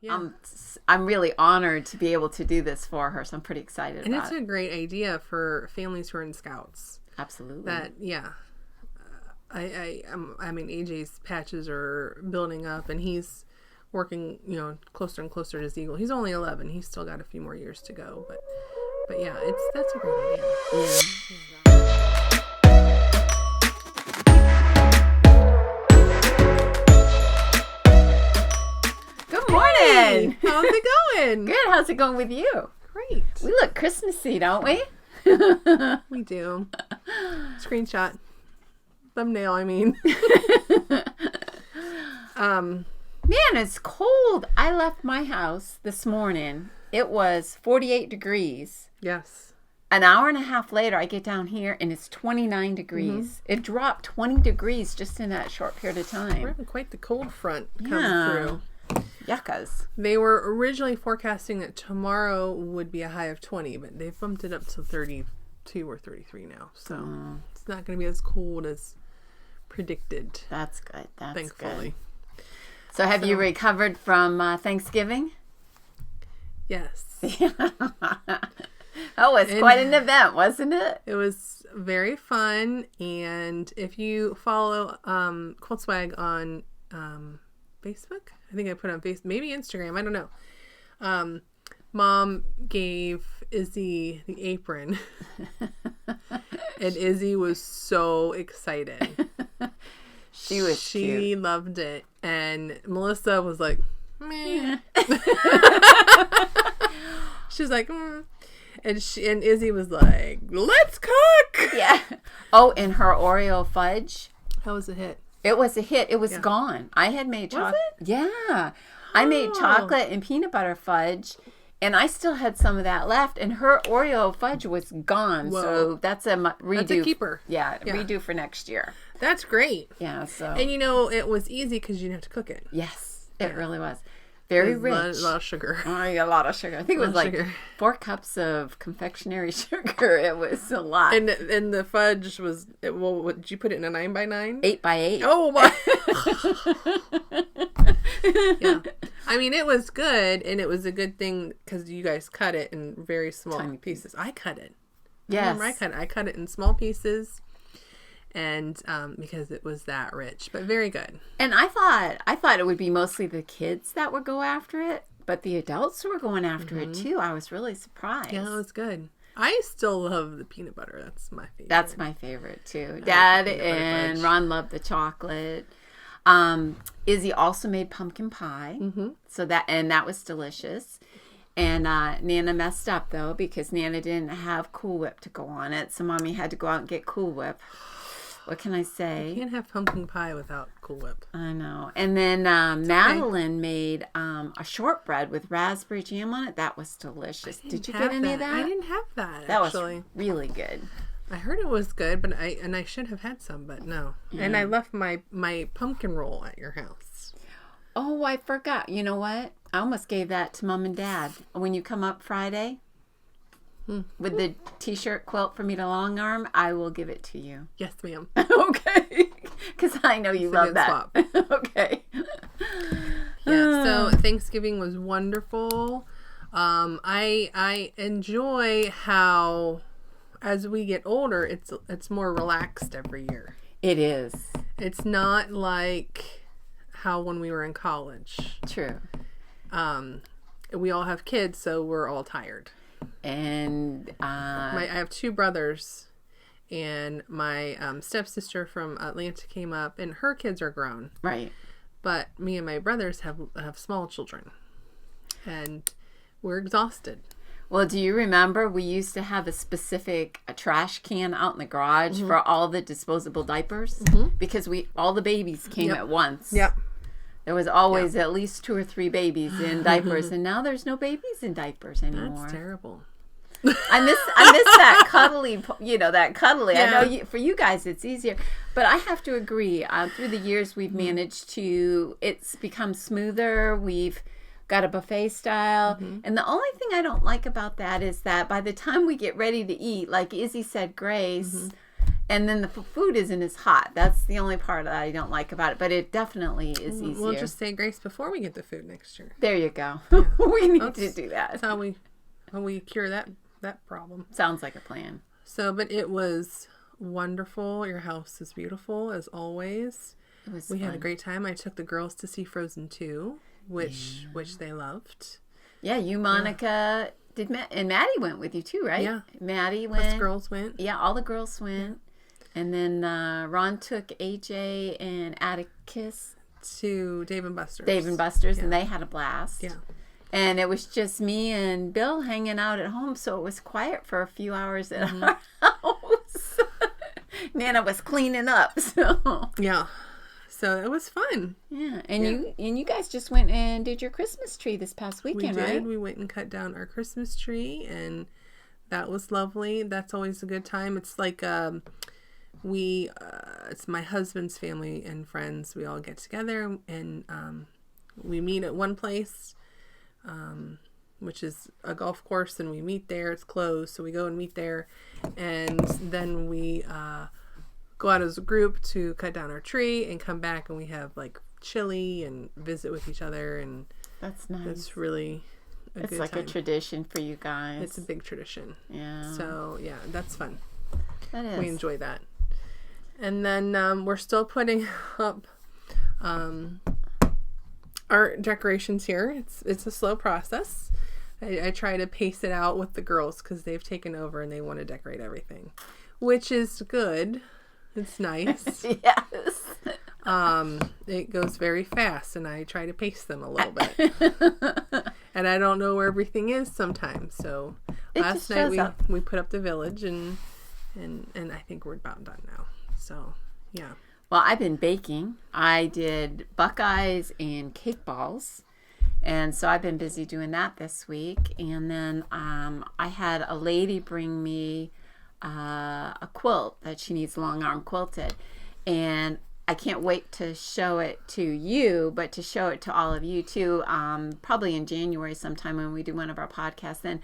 I'm really honored to be able to do this for her, so I'm pretty excited and about it. And it's a great idea for families who are in Scouts. Absolutely. I mean, AJ's patches are building up, and he's working, closer and closer to his eagle. He's only 11. He's still got a few more years to go, but yeah, that's a great idea. Yeah. Good morning. Hey, how's it going? Good. How's it going with you? Great. We look Christmassy, don't we? We do. Screenshot. Thumbnail, I mean. Man, it's cold. I left my house this morning. It was 48 degrees. Yes. An hour and a half later, I get down here and it's 29 degrees. Mm-hmm. It dropped 20 degrees just in that short period of time. We're having quite the cold front come through. Yuccas. They were originally forecasting that tomorrow would be a high of 20, but they've bumped it up to 32 or 33 now. So it's not going to be as cold as predicted. That's good. That's thankfully. Good. So have you recovered from Thanksgiving? Yes. That was quite an event, wasn't it? It was very fun. And if you follow Quilts on Facebook, I think I put on Facebook, maybe Instagram, I don't know. Mom gave Izzy the apron. And Izzy was so excited. She loved it. And Melissa was like, meh. She's like, And Izzy was like, let's cook. Yeah. Oh, and her Oreo fudge. That was a hit. It was a hit. It was gone. I had made chocolate. Was it? Yeah. I made chocolate and peanut butter fudge, and I still had some of that left, and her Oreo fudge was gone. Whoa. So that's a redo. That's a keeper. Yeah, redo for next year. That's great. Yeah, so. And it was easy because you didn't have to cook it. Yes, it really was. Very rich. A lot of sugar. Oh, yeah, a lot of sugar. I think it was like 4 cups of confectionery sugar. It was a lot. And the fudge was, did you put it in a 9x9? 8x8. Oh, my. Yeah. I mean, it was good, and it was a good thing because you guys cut it in very small pieces. I cut it. Yes. I cut it in small pieces. And because it was that rich, but very good. And I thought it would be mostly the kids that would go after it, but the adults were going after it too. I was really surprised. Yeah, it was good. I still love the peanut butter. That's my favorite. That's my favorite too. Dad and Ron loved the chocolate. Izzy also made pumpkin pie, so that was delicious. And Nana messed up though because Nana didn't have Cool Whip to go on it, so Mommy had to go out and get Cool Whip. What can I say? You can't have pumpkin pie without Cool Whip. I know. And then Madeline made a shortbread with raspberry jam on it. That was delicious. Did you get any of that? I didn't have that. That was really good. I heard it was good, but I should have had some, but no. Yeah. And I left my pumpkin roll at your house. Oh, I forgot. You know what? I almost gave that to Mom and Dad. When you come up Friday with the t-shirt quilt for me to long arm, I will give it to you. Yes, ma'am. Okay. Because I know you love that. Swap. Okay. Yeah, so Thanksgiving was wonderful. I enjoy how as we get older, it's more relaxed every year. It is. It's not like how when we were in college. True. We all have kids, so we're all tired. And I have 2 brothers, and my stepsister from Atlanta came up, and her kids are grown. Right. But me and my brothers have small children, and we're exhausted. Well, do you remember we used to have a specific trash can out in the garage for all the disposable diapers? Because all the babies came at once. Yep. There was always at least 2 or 3 babies in diapers, and now there's no babies in diapers anymore. That's terrible. I miss that cuddly, that cuddly. Yeah. I know for you guys it's easier, but I have to agree. Through the years, we've managed it's become smoother. We've got a buffet style, and the only thing I don't like about that is that by the time we get ready to eat, like Izzy said grace, And then the food isn't as hot. That's the only part that I don't like about it. But it definitely is easier. We'll just say grace before we get the food next year. There you go. Yeah. We need to do that. That's how we cure that problem. Sounds like a plan. So, but it was wonderful. Your house is beautiful as always. We had a great time. I took the girls to see Frozen 2, which they loved. Yeah, you, Monica, did and Maddie went with you too, right? Yeah. Maddie went. Us girls went. Yeah, all the girls went. And then Ron took AJ and Atticus to Dave and Buster's. And they had a blast. Yeah. And it was just me and Bill hanging out at home, so it was quiet for a few hours at our house. Nana was cleaning up, so. Yeah. So it was fun. Yeah. And you guys just went and did your Christmas tree this past weekend, right? We did. We went and cut down our Christmas tree, and that was lovely. That's always a good time. It's like it's my husband's family and friends. We all get together and we meet at one place, which is a golf course, and we meet there. It's closed, so we go and meet there, and then we go out as a group to cut down our tree and come back, and we have like chili and visit with each other, and that's nice. It's really it's like a tradition for you guys. It's a big tradition. Yeah. So yeah, that's fun. That is. We enjoy that. And then we're still putting up our decorations here. It's a slow process. I try to pace it out with the girls because they've taken over and they want to decorate everything, which is good. It's nice. Yes. It goes very fast, and I try to pace them a little bit. And I don't know where everything is sometimes. So last night we put up the village, and I think we're about done now. So, yeah. Well, I've been baking. I did Buckeyes and cake balls. And so I've been busy doing that this week. And then I had a lady bring me a quilt that she needs long arm quilted. And I can't wait to show it to you, but to show it to all of you too, probably in January sometime when we do one of our podcasts then.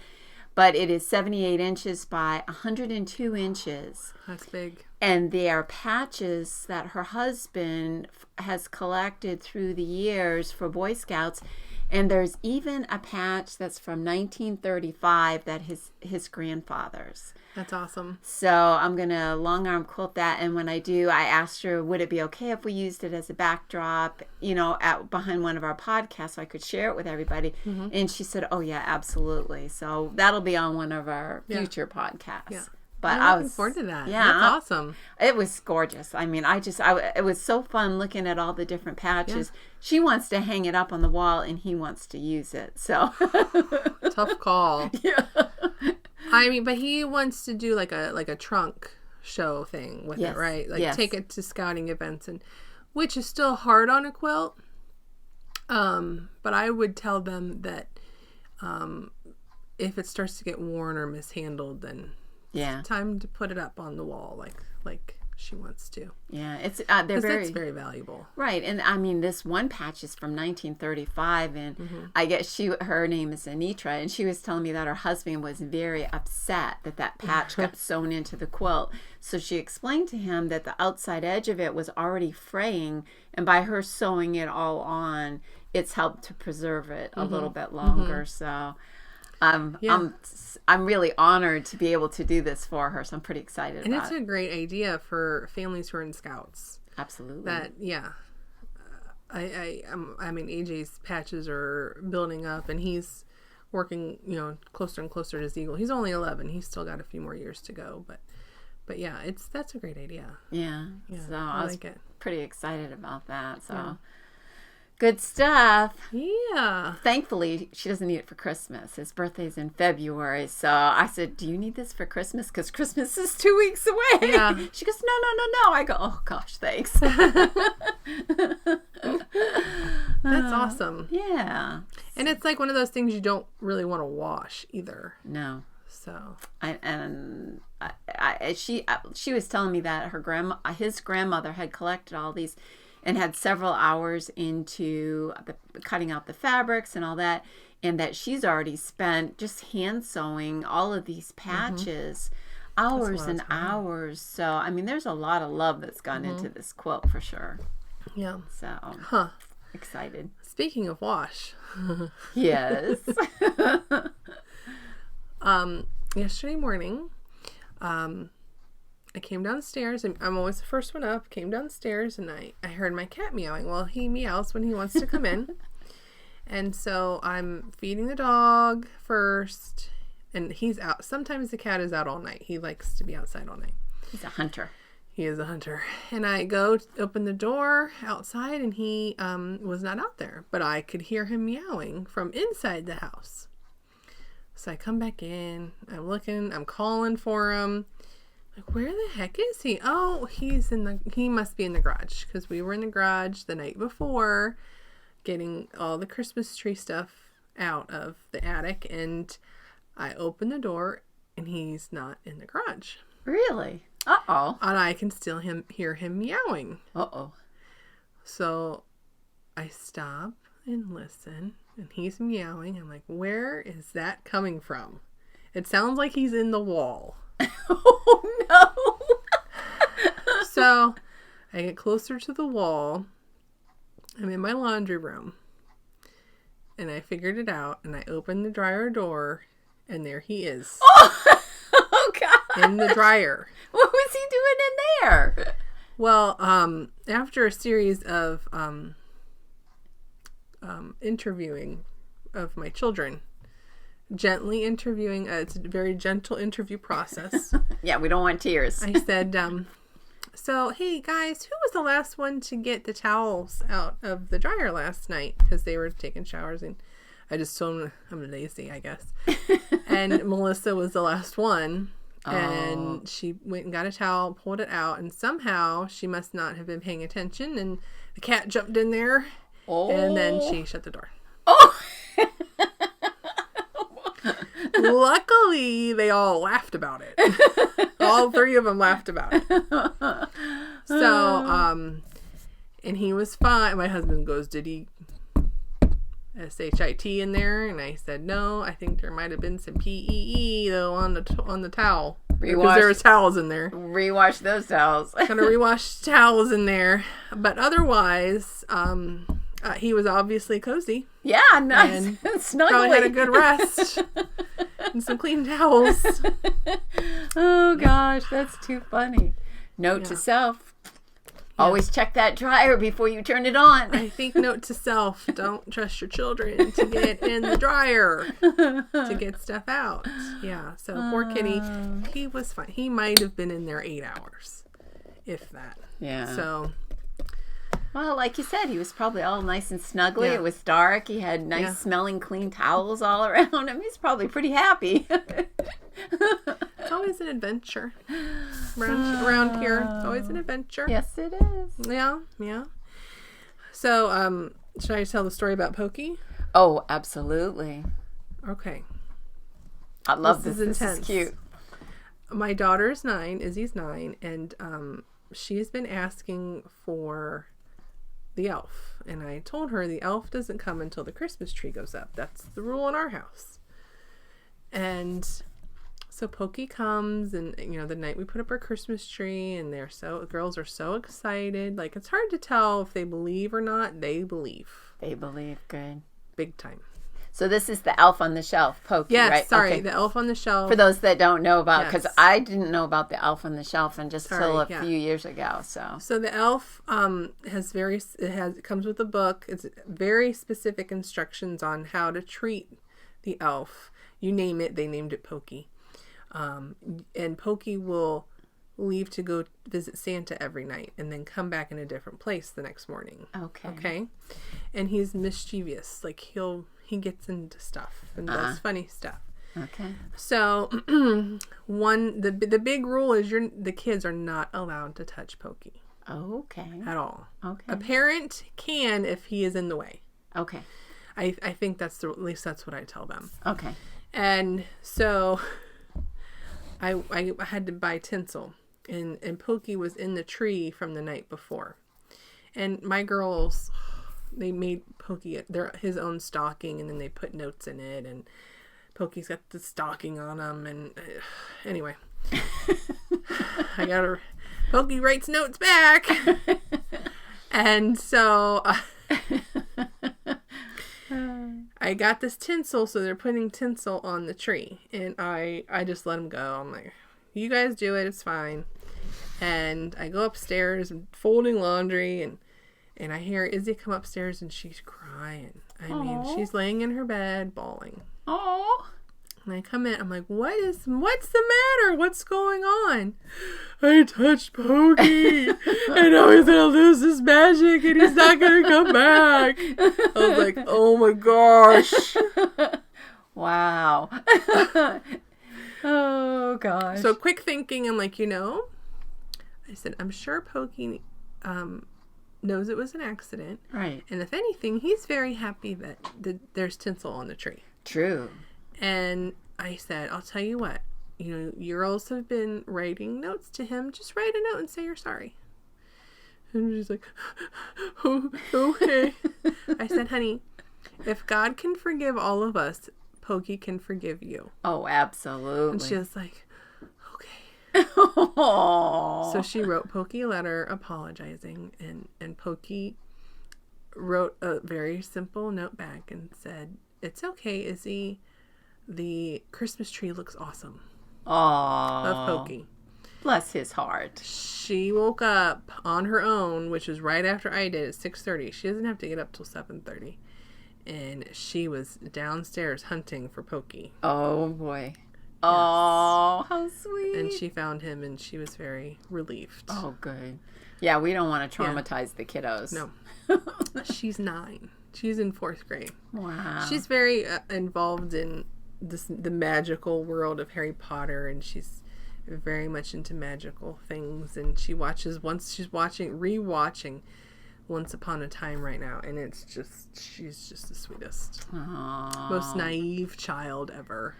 But it is 78 inches by 102 inches. That's big. And they are patches that her husband has collected through the years for Boy Scouts. And there's even a patch that's from 1935 that his grandfather's. That's awesome. So I'm going to long arm quilt that. And when I do, I asked her, would it be okay if we used it as a backdrop, behind one of our podcasts so I could share it with everybody? Mm-hmm. And she said, oh, yeah, absolutely. So that'll be on one of our future podcasts. Yeah. But I'm looking forward to that. Yeah, that's awesome. It was gorgeous. I mean, it was so fun looking at all the different patches. Yeah. She wants to hang it up on the wall, and he wants to use it. So tough call. Yeah. I mean, but he wants to do like a trunk show thing with it, right? Like take it to scouting events, and which is still hard on a quilt. But I would tell them that if it starts to get worn or mishandled, then it's time to put it up on the wall like she wants to. Yeah, it's that's very valuable. Right. And I mean, this one patch is from 1935, and I guess her name is Anitra, and she was telling me that her husband was very upset that patch got sewn into the quilt. So she explained to him that the outside edge of it was already fraying, and by her sewing it all on, it's helped to preserve it a little bit longer. So I'm really honored to be able to do this for her, so I'm pretty excited about it. And it's a great idea for families who are in Scouts. Absolutely. I mean, AJ's patches are building up, and he's working, closer and closer to his eagle. He's only 11. He's still got a few more years to go, but yeah, that's a great idea. Yeah. So I was like it. Pretty excited about that. So. Yeah. Good stuff. Yeah. Thankfully, she doesn't need it for Christmas. His birthday's in February. So I said, do you need this for Christmas? Because Christmas is 2 weeks away. Yeah. She goes, no. I go, oh, gosh, thanks. That's awesome. Yeah. And it's like one of those things you don't really want to wash either. No. So. She was telling me that his grandmother had collected all these and had several hours into cutting out the fabrics and all that, and that she's already spent just hand sewing all of these patches hours and hours. So, I mean, there's a lot of love that's gone into this quilt for sure. Yeah. So, excited. Speaking of wash. Yes. Yesterday morning, I came downstairs, and I'm always the first one up. Came downstairs, and I heard my cat meowing. Well, he meows when he wants to come in. And so I'm feeding the dog first, and he's out. Sometimes the cat is out all night. He likes to be outside all night. He's a hunter. He is a hunter. And I go to open the door outside, and he was not out there. But I could hear him meowing from inside the house. So I come back in. I'm looking. I'm calling for him. Like, where the heck is he? Oh, he must be in the garage. Because we were in the garage the night before getting all the Christmas tree stuff out of the attic. And I open the door, and he's not in the garage. Really? Uh-oh. And I can still hear him meowing. Uh-oh. So I stop and listen, and he's meowing. I'm like, where is that coming from? It sounds like he's in the wall. Oh, no. So I get closer to the wall. I'm in my laundry room. And I figured it out, and I opened the dryer door, and there he is. Oh, God. In the dryer. What was he doing in there? Well, after a series of interviewing of my children, gently interviewing, it's a very gentle interview process. Yeah, we don't want tears. I said, so, hey guys, who was the last one to get the towels out of the dryer last night? Because they were taking showers, and I just told them I'm lazy, I guess. And Melissa was the last one. And she went and got a towel, pulled it out, and somehow she must not have been paying attention, and the cat jumped in there, and then she shut the door. Oh! Luckily, they all laughed about it. All three of them laughed about it. So, and he was fine. My husband goes, did he SHIT in there? And I said, no, I think there might have been some PEE though on the towel. Because there were towels in there. Rewash those towels. Kind of rewash towels in there. But otherwise, he was obviously cozy. Yeah, nice. And snuggly. Probably had a good rest. And some clean towels. Oh gosh, that's too funny. Note to self. Always check that dryer before you turn it on. I think note to self, don't trust your children to get in the dryer to get stuff out. Yeah, so poor kitty, he was fine. He might have been in there 8 hours, if that. Yeah. So, well, like you said, he was probably all nice and snuggly. Yeah. It was dark. He had nice smelling clean towels all around him. He's probably pretty happy. It's always an adventure. Around here, it's always an adventure. Yes, it is. Yeah. So, should I tell the story about Pokey? Oh, absolutely. Okay. I love this. This is cute. My daughter's 9, Izzy's 9, and she's been asking for the elf. And I told her the elf doesn't come until the Christmas tree goes up. That's the rule in our house. And so Pokey comes, and the night we put up our Christmas tree, and girls are so excited. Like, it's hard to tell if they believe or not. They believe. They believe. Good. Big time. So this is the elf on the shelf, Pokey, yes, right? Sorry, okay. The elf on the shelf. For those that don't know about, Yes. because I didn't know about the elf on the shelf until a few years ago. So the elf it comes with a book. It's very specific instructions on how to treat the elf. You name it, they named it Pokey. And Pokey will leave to go visit Santa every night and then come back in a different place the next morning. Okay. And he's mischievous. Like he gets into stuff and does funny stuff. Okay. So the big rule is the kids are not allowed to touch Pokey. Okay. At all. Okay. A parent can if he is in the way. Okay. I think at least that's what I tell them. Okay. And so I had to buy tinsel, and Pokey was in the tree from the night before. And my girls, they made Pokey his own stocking, and then they put notes in it, and Pokey's got the stocking on him, and anyway. I got to, Pokey writes notes back. And so I got this tinsel, so they're putting tinsel on the tree. And I just let them go. I'm like, you guys do it, it's fine. And I go upstairs, and folding laundry, and I hear Izzy come upstairs, and she's crying. I mean, she's laying in her bed, bawling. Oh. And I come in, I'm like, what's the matter? What's going on? I touched Pokey, and now he's gonna lose his magic, and he's not gonna come back. I was like, oh my gosh. Wow. Oh, gosh. So quick thinking, I'm like, I said, I'm sure Pokey knows it was an accident. Right. And if anything, he's very happy that there's tinsel on the tree. True. And I said, I'll tell you what, girls have been writing notes to him. Just write a note and say you're sorry. And she's like, oh, okay. I said, honey, if God can forgive all of us, Pokey can forgive you. Oh, absolutely. And she was like, okay. So she wrote Pokey a letter apologizing, and Pokey wrote a very simple note back and said, it's okay, Izzy. The Christmas tree looks awesome. Aww. Love Pokey. Bless his heart. She woke up on her own, which was right after I did at 6:30. She doesn't have to get up till 7:30. And she was downstairs hunting for Pokey. Oh, boy. Yes. Oh, how sweet. And she found him, and she was very relieved. Oh, good. Yeah, we don't want to traumatize the kiddos. No. She's 9. She's in 4th grade. Wow. She's very involved in the magical world of Harry Potter, and she's very much into magical things. And she's rewatching Once Upon a Time right now, and she's just the sweetest. Aww. Most naive child ever.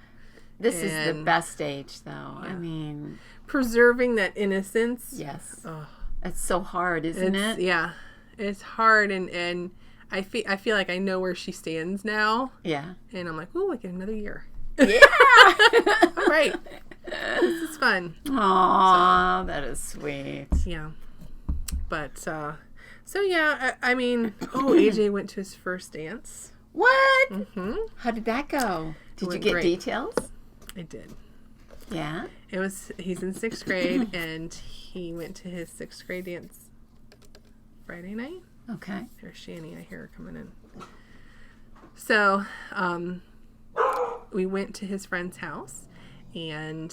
This is the best age, though. Yeah. I mean, preserving that innocence. Yes. Oh, it's so hard, isn't it? Yeah, it's hard, and I feel like I know where she stands now. Yeah. And I'm like, oh, I get another year. Yeah. All right. This is fun. Aw, that is sweet. Yeah. But, so yeah, I mean, AJ went to his first dance. What? Mm-hmm. How did that go? Did you get great. details? I did. Yeah? He's in 6th grade, and he went to his 6th grade dance Friday night. Okay. There's Shani. I hear her coming in. So, we went to his friend's house, and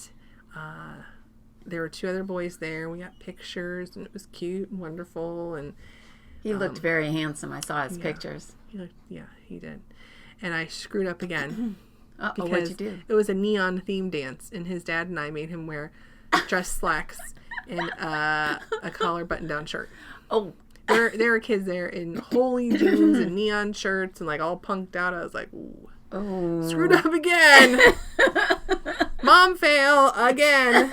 there were 2 other boys there. We got pictures, and it was cute and wonderful. And he looked very handsome. I saw his pictures. He did. And I screwed up again. Uh-oh, what'd you do? It was a neon theme dance, and his dad and I made him wear dress slacks and a collar button-down shirt. Oh. There were kids there in holy jeans and neon shirts and like all punked out. I was like, ooh. Oh. Screwed up again. Mom fail again.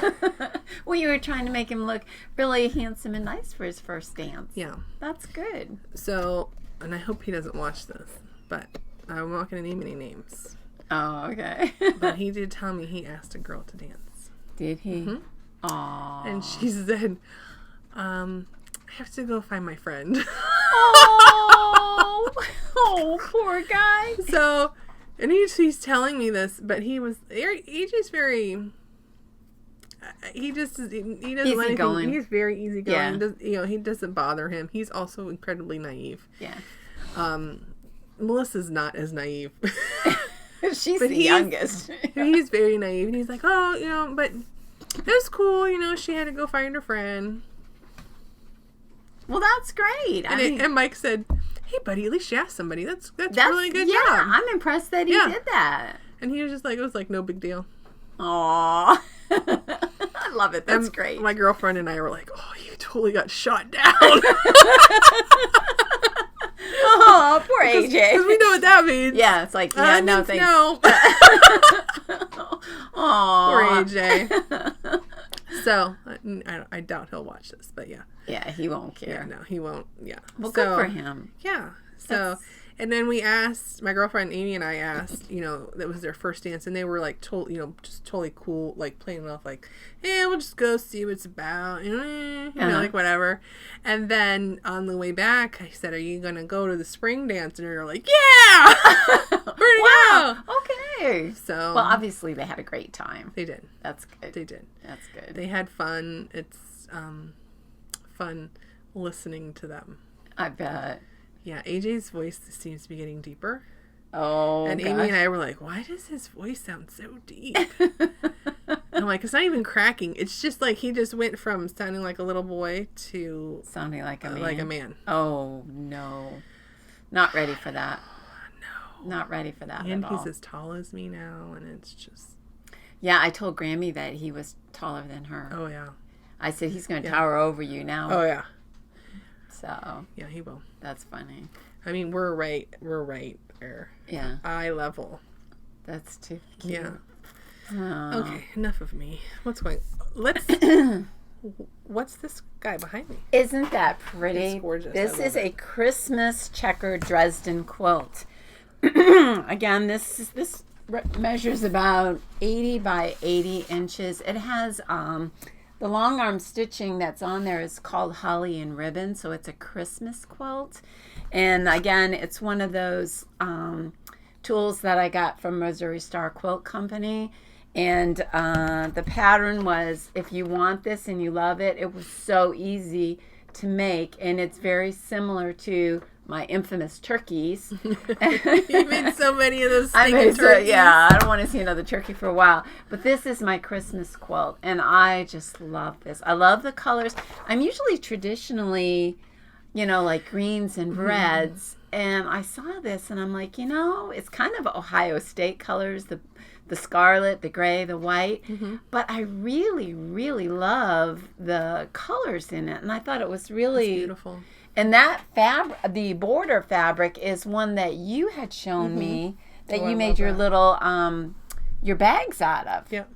Well, you were trying to make him look really handsome and nice for his first dance. Yeah. That's good. So, and I hope he doesn't watch this, but I'm not going to name any names. Oh, okay. But he did tell me he asked a girl to dance. Did he? Mm-hmm. Aww. And she said, I have to go find my friend. Oh, poor guy. So, and he's telling me this, but AJ's very, he doesn't let anything, he's very easygoing. Yeah. He doesn't bother him. He's also incredibly naive. Yeah. Melissa's not as naive. She's the youngest. He's very naive. And he's like, oh, but it was cool. She had to go find her friend. Well, that's great. And Mike said, hey, buddy, at least she asked somebody. That's really a good job. Yeah, I'm impressed that he did that. And he was just like, it was like no big deal. Aw. I love it. That's great. My girlfriend and I were like, oh, you totally got shot down. Oh, poor AJ. Because we know what that means. Yeah, it's like, yeah, no, thanks. No. Poor AJ. So, I doubt he'll watch this, but yeah. Yeah, he won't care. Yeah, no, he won't. Yeah. Well, good for him. Yeah. So, And then we asked, my girlfriend Amy and I asked, that was their first dance, and they were like, just totally cool, like playing it off like, hey, we'll just go see what it's about, like whatever. And then on the way back, I said, are you going to go to the spring dance? And they're like, yeah! Wow! Okay. So, well, obviously they had a great time. They did. That's good. They did. That's good. They had fun. It's fun listening to them. I bet. Yeah, AJ's voice seems to be getting deeper. Oh, and Amy and I were like, why does his voice sound so deep? I'm like, it's not even cracking. It's just like he just went from sounding like a little boy to sounding like a man. Like a man. Oh, no. Not ready for that. No. Not ready for that and at all. He's as tall as me now, and it's just... Yeah, I told Grammy that he was taller than her. Oh, yeah. I said, he's going to tower over you now. Oh, yeah. So... Yeah, he will. That's funny. I mean, we're right there. Yeah. Eye level. That's too cute. Yeah. Oh. Okay, enough of me. What's this guy behind me? Isn't that pretty? It's gorgeous. This is a Christmas checkered Dresden quilt. Again, this measures about 80 by 80 inches. It has the long arm stitching that's on there is called Holly and Ribbon, so it's a Christmas quilt. And again, it's one of those tools that I got from Missouri Star Quilt Company. And the pattern was, if you want this and you love it, it was so easy to make. And it's very similar to my infamous turkeys. You made so many of those turkeys. Yeah, I don't want to see another turkey for a while. But this is my Christmas quilt, and I just love this. I love the colors. I'm usually traditionally, like greens and reds. And I saw this, and I'm like, it's kind of Ohio State colors, the scarlet, the gray, the white. Mm-hmm. But I really, really love the colors in it. And I thought it was really... That's beautiful. And that the border fabric is one that you had shown me that you made your little, your bags out of. Yep.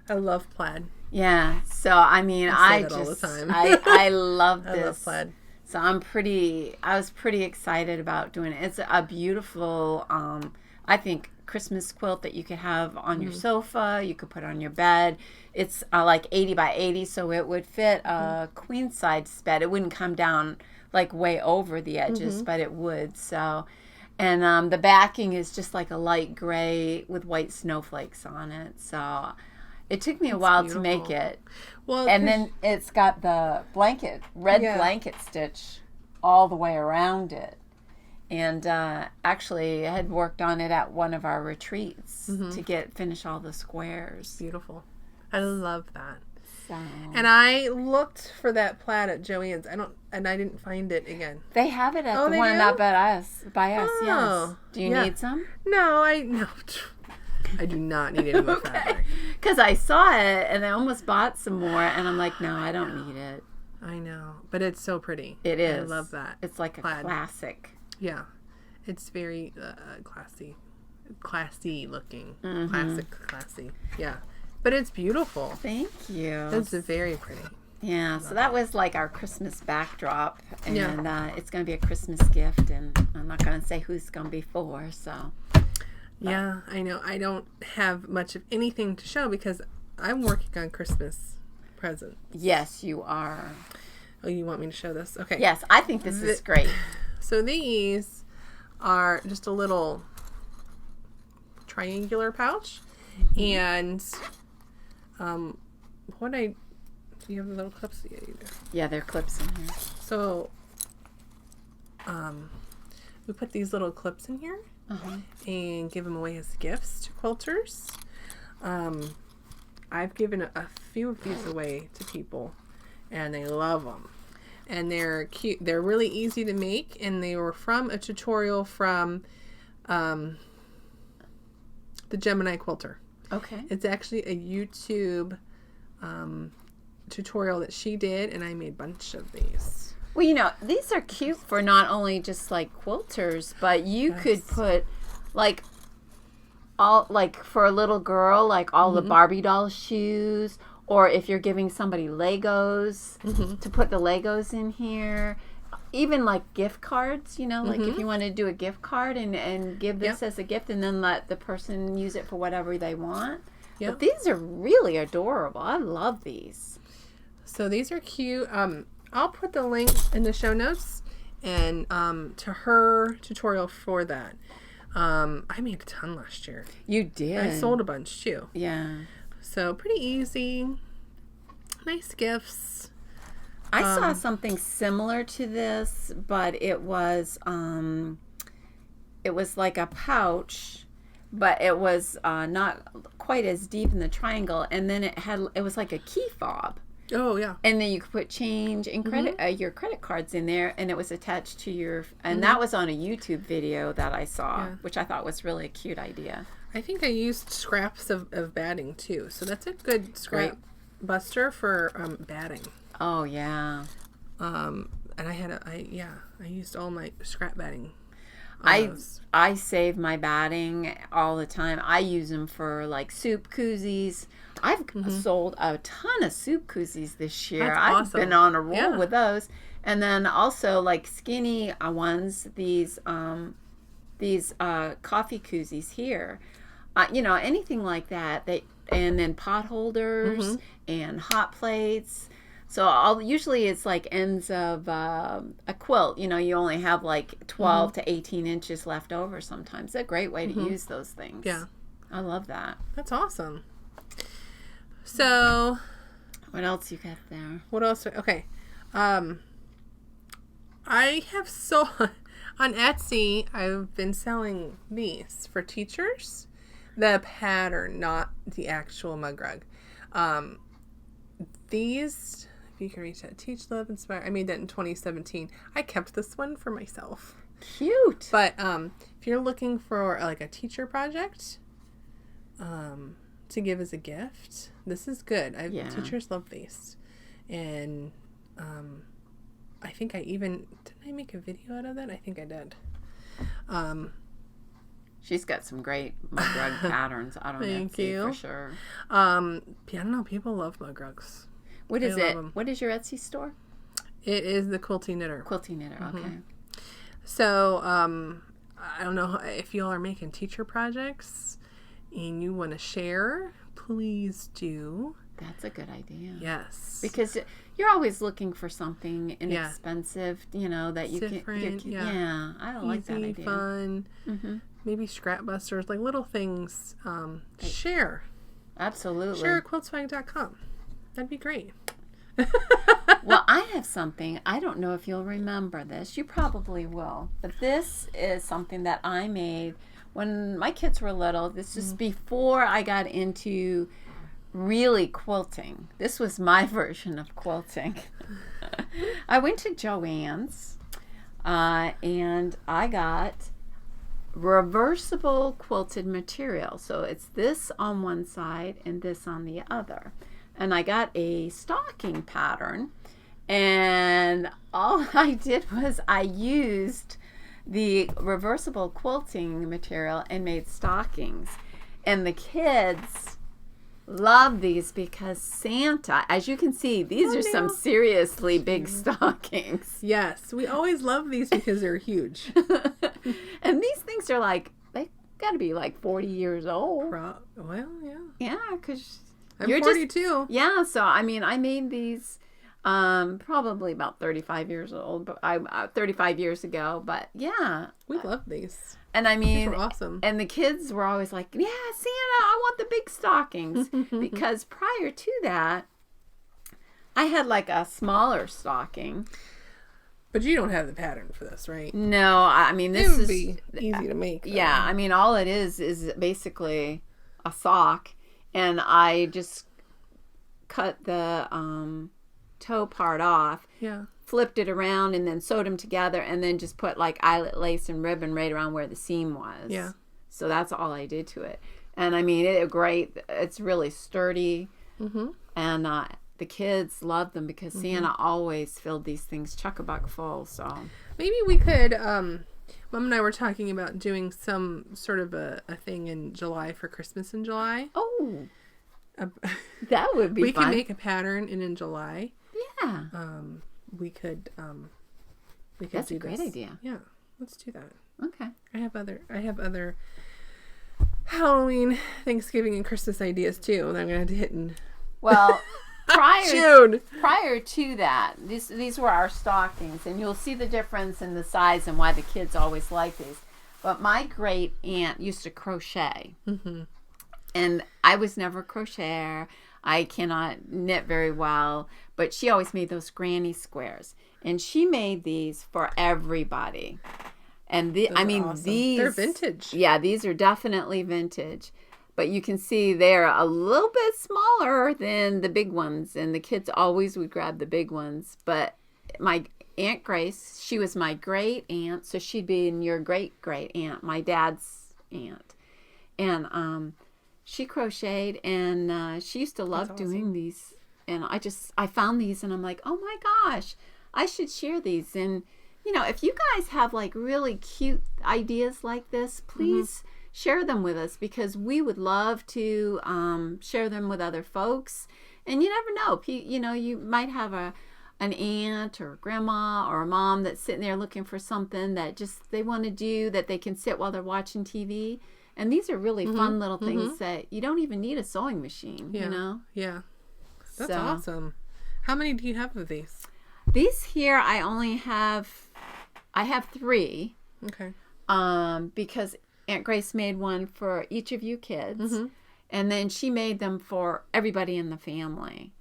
I love plaid. Yeah. So, I mean, I say that all the time. I love this. I love plaid. So I was pretty excited about doing it. It's a beautiful, I think, Christmas quilt that you could have on your sofa. You could put on your bed. It's like 80 by 80, so it would fit a queen size bed. It wouldn't come down like way over the edges, but it would. So, and the backing is just like a light gray with white snowflakes on it. So it took me a while to make it. Well, and then it's got the red blanket stitch all the way around it. And actually, I had worked on it at one of our retreats to finish all the squares. Beautiful. I love that. So. And I looked for that plaid at Joann's. I didn't find it again. They have it at the one not by us. Yes. Do you need some? No, I do not need any more fabric. Because I saw it and I almost bought some more, and I'm like, no, I don't need it. I know, but it's so pretty. It is. I love that. It's like plaid. A classic. Yeah, it's very classy looking. Classy. Yeah, but it's beautiful. Thank you. It's very pretty. Yeah, so that was like our Christmas backdrop, and it's going to be a Christmas gift, and I'm not going to say who's going to be for, so. Yeah, I know. I don't have much of anything to show because I'm working on Christmas presents. Yes, you are. Oh, you want me to show this? Okay. Yes, I think this is great. So these are just a little triangular pouch, and do you have the little clips? Yeah, you do. Yeah, there are clips in here. So, we put these little clips in here and give them away as gifts to quilters. I've given a few of these away to people, and they love them. And they're cute. They're really easy to make, and they were from a tutorial from the Gemini Quilter. Okay. It's actually a YouTube tutorial that she did, and I made a bunch of these. Well, these are cute for not only just like quilters, but you could put like for a little girl, like all the Barbie doll shoes, or if you're giving somebody Legos, to put the Legos in here. even like gift cards, like if you want to do a gift card and give this as a gift and then let the person use it for whatever they want. Yep. But these are really adorable. I love these. So these are cute. I'll put the link in the show notes and to her tutorial for that. I made a ton last year. You did. I sold a bunch too. Yeah. So pretty easy. Nice gifts. I saw something similar to this, but it was like a pouch, but it was not quite as deep in the triangle, and then it was like a key fob. Oh yeah. And then you could put change and your credit cards in there, and it was attached to your. And that was on a YouTube video that I saw, which I thought was really a cute idea. I think I used scraps of batting too, so that's a good scrap buster for batting. Oh yeah. And I used all my scrap batting. I save my batting all the time. I use them for like soup koozies. I've sold a ton of soup koozies this year. That's I've awesome. been on a roll with those. And then also like skinny ones, these coffee koozies here. Anything like that. And then pot holders and hot plates. So usually it's like ends of a quilt. You only have like 12 to 18 inches left over sometimes. It's a great way to use those things. Yeah. I love that. That's awesome. So. What else you got there? What else? Okay. I have on Etsy, I've been selling these for teachers. The pattern, not the actual mug rug. These, if you can reach that, Teach, Love, Inspire. I made that in 2017. I kept this one for myself. Cute. But if you're looking for like a teacher project to give as a gift, this is good. Teachers love these. And I think didn't I make a video out of that? I think I did. She's got some great mug rug patterns. I don't know. Thank you. For sure. I don't know. People love mug rugs. What is it? What is your Etsy store? It is the Quilty Knitter. Quilty Knitter. Okay. So I don't know if y'all are making teacher projects and you want to share. Please do. That's a good idea. Yes. Because you're always looking for something inexpensive, that you different, can. Yeah. I don't like that idea. Easy, fun. Maybe scrap busters, like little things. Share. Absolutely. Share at quiltswag.com. That'd be great. Well, I have something. I don't know if you'll remember this. You probably will. But this is something that I made when my kids were little. This is before I got into really quilting. This was my version of quilting. I went to Joann's and I got reversible quilted material. So it's this on one side and this on the other. And I got a stocking pattern, and all I did was I used the reversible quilting material and made stockings. And the kids love these because Santa, as you can see, these are some seriously big stockings. Yes, we always love these because they're huge. And these things are like, they got to be like 40 years old. Well, yeah. Yeah, because I'm 42. Yeah, so I mean, I made these probably about 35 years old, but 35 years ago. But yeah, we love these. And I mean, these were awesome. And the kids were always like, "Yeah, Santa, I want the big stockings." Because prior to that, I had like a smaller stocking. But you don't have the pattern for this, right? No, I mean this would be easy to make. Yeah, I mean all it is basically a sock. And I just cut the toe part off, flipped it around, and then sewed them together, and then just put like eyelet lace and ribbon right around where the seam was. Yeah. So that's all I did to it. And I mean, it's really sturdy. And the kids love them because Santa always filled these things chuck-a-buck full. So maybe we could... Mom and I were talking about doing some sort of a thing in July for Christmas in July. Oh, that would be fun. We can make a pattern in July. Yeah. We could we could That's do a great this. idea. Yeah, let's do that. Okay. I have other Halloween, Thanksgiving, and Christmas ideas too, and I'm gonna have to hit in Well, June. prior to that, these were our stockings, and you'll see the difference in the size and why the kids always like these. But my great aunt used to crochet, and I was never a crocheter. I cannot knit very well, but she always made those granny squares, and she made these for everybody. And Awesome. these, they're vintage. Yeah, these are definitely vintage. But you can see they're a little bit smaller than the big ones, and the kids always would grab the big ones. But my Aunt Grace, she was my great aunt, so she'd be in your great aunt, my dad's aunt, and she crocheted, and she used to love doing these. And I found these, and I'm like, oh my gosh, I should share these. And if you guys have like really cute ideas like this, please share them with us, because we would love to share them with other folks. And you never know, you might have an aunt or a grandma or a mom that's sitting there looking for something that just they want to do, that they can sit while they're watching TV. And these are really fun little things that you don't even need a sewing machine, Yeah. That's awesome. How many do you have of these? These here, I have 3. Okay. Because Aunt Grace made one for each of you kids, and then she made them for everybody in the family.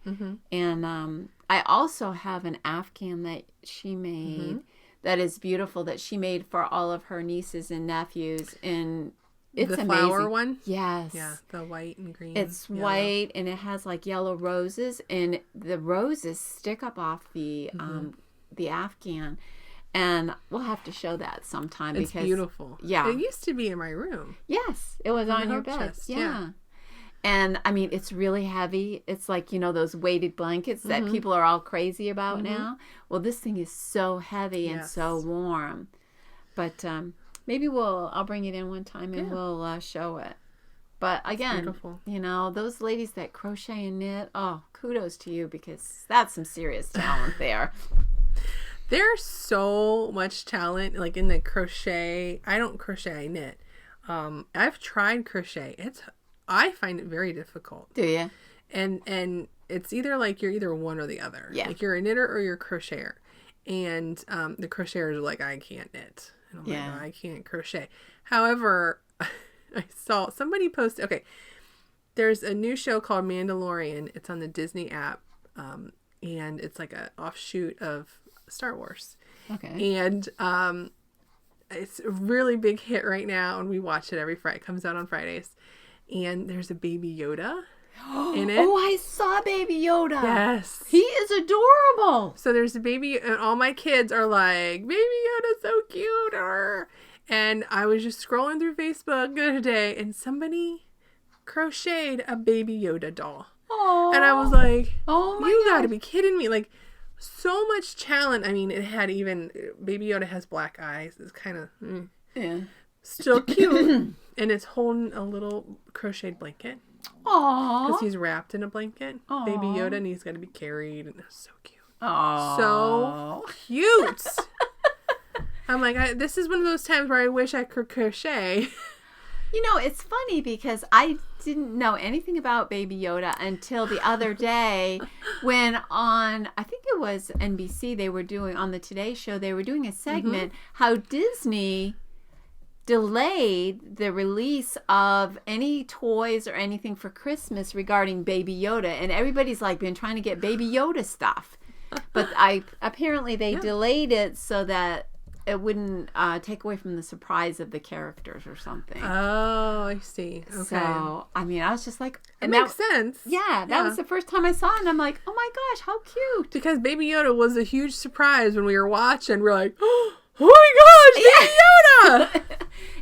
And I also have an Afghan that she made that is beautiful, that she made for all of her nieces and nephews, and it's the amazing. flower one? Yes. Yeah, the white and green. It's white, and it has like yellow roses, and the roses stick up off the Afghan. And we'll have to show that sometime. It's because beautiful. Yeah. It used to be in my room. Yes, it was on your bed. Chest. Yeah. And it's really heavy. It's like, those weighted blankets that people are all crazy about now. Well, this thing is so heavy and so warm. But maybe I'll bring it in one time and we'll show it. But again, those ladies that crochet and knit, kudos to you, because that's some serious talent there. There's so much talent, like in the crochet. I don't crochet, I knit. I've tried crochet. I find it very difficult. Do you? And it's either like you're either one or the other. Yeah. Like you're a knitter or you're a crocheter. And the crocheters are like, I can't knit. And I'm like, I can't crochet. However, I saw somebody post. Okay, there's a new show called Mandalorian. It's on the Disney app, and it's like a offshoot of Star Wars. Okay. And it's a really big hit right now, and we watch it every Friday. It comes out on Fridays. And there's a Baby Yoda in it. Oh, I saw Baby Yoda. Yes. He is adorable. So there's a baby, and all my kids are like, Baby Yoda's so cute. And I was just scrolling through Facebook the other day, and somebody crocheted a Baby Yoda doll. Oh. And I was like, oh my you gotta be kidding me. Like, so much talent. I mean, it had even, Baby Yoda has black eyes. It's kind of, still cute. And it's holding a little crocheted blanket. Aww. Because he's wrapped in a blanket. Aww. Baby Yoda, and he's got to be carried. And it's so cute. Aww. So cute. I'm like, this is one of those times where I wish I could crochet. It's funny because I didn't know anything about Baby Yoda until the other day when I think it was NBC, they were doing, on the Today Show, they were doing a segment how Disney delayed the release of any toys or anything for Christmas regarding Baby Yoda, and everybody's like been trying to get Baby Yoda stuff, but apparently they delayed it so that it wouldn't take away from the surprise of the characters or something. Oh, I see. Okay. So I was just like, it makes sense. Yeah, that was the first time I saw it, and I'm like, oh my gosh, how cute! Because Baby Yoda was a huge surprise when we were watching. We're like, oh my gosh, Baby Yoda!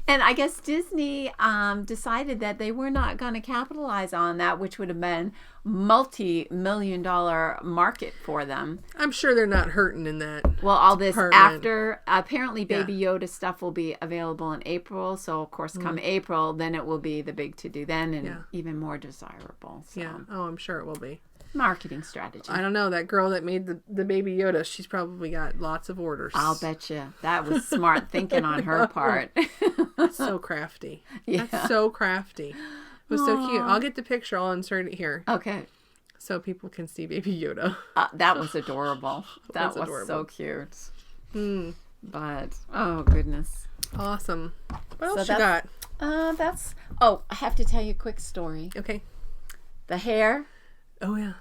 And I guess Disney decided that they were not going to capitalize on that, which would have been multi-million-dollar market for them. I'm sure they're not hurting in that. Well, all this department. after, apparently Baby Yoda stuff will be available in April. So, of course, come April, then it will be the big to-do then, and even more desirable. So. Yeah. Oh, I'm sure it will be. Marketing strategy. I don't know. That girl that made the baby Yoda, she's probably got lots of orders. I'll bet you. That was smart thinking on her part. That's so crafty. Yeah. That's so crafty. It was so cute. I'll get the picture. I'll insert it here. Okay. So people can see baby Yoda. That was adorable. That was adorable. so cute. Mm. But, oh, goodness. Awesome. What else you got? I have to tell you a quick story. Okay. The hair. Oh, yeah.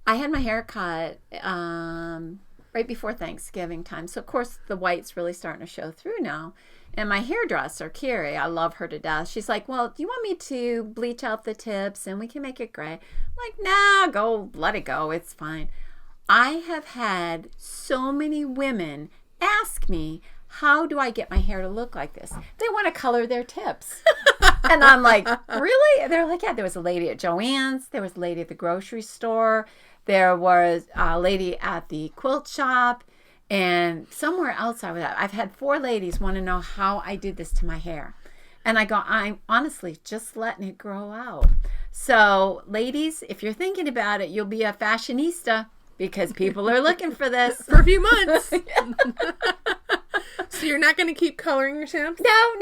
I had my hair cut right before Thanksgiving time. So, of course, the white's really starting to show through now. And my hairdresser, Carrie, I love her to death. She's like, well, do you want me to bleach out the tips and we can make it gray? I'm like, nah, go, let it go. It's fine. I have had so many women ask me, how do I get my hair to look like this? They want to color their tips. And I'm like, really? And they're like, yeah, there was a lady at Joann's. There was a lady at the grocery store. There was a lady at the quilt shop. And somewhere else I've had 4 ladies want to know how I did this to my hair. And I go, I'm honestly just letting it grow out. So, ladies, if you're thinking about it, you'll be a fashionista because people are looking for this. For a few months. So you're not going to keep coloring your tips? No.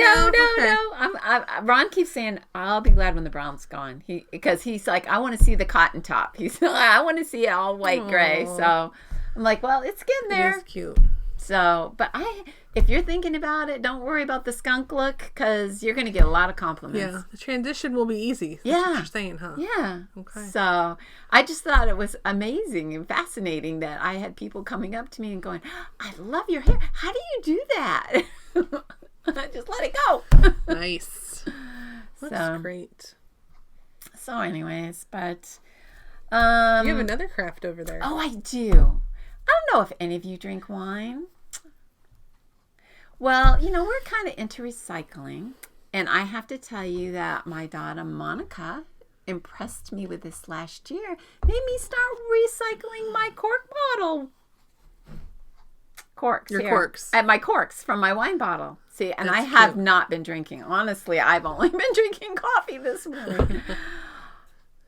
Ron keeps saying, I'll be glad when the brown's gone. Because he's like, I want to see the cotton top. I want to see it all white gray. So I'm like, well, it's getting there. It is cute. So, but if you're thinking about it, don't worry about the skunk look because you're going to get a lot of compliments. Yeah, the transition will be easy. That's what you're saying, huh? Yeah. Okay. So I just thought it was amazing and fascinating that I had people coming up to me and going, I love your hair. How do you do that? Just let it go. Nice. That's great. So anyways, but... you have another craft over there. Oh, I do. I don't know if any of you drink wine. Well, we're kind of into recycling. And I have to tell you that my daughter, Monica, impressed me with this last year. Made me start recycling my cork bottle. Corks. Your corks. My corks from my wine bottle. See, and I have not been drinking. Honestly, I've only been drinking coffee this morning.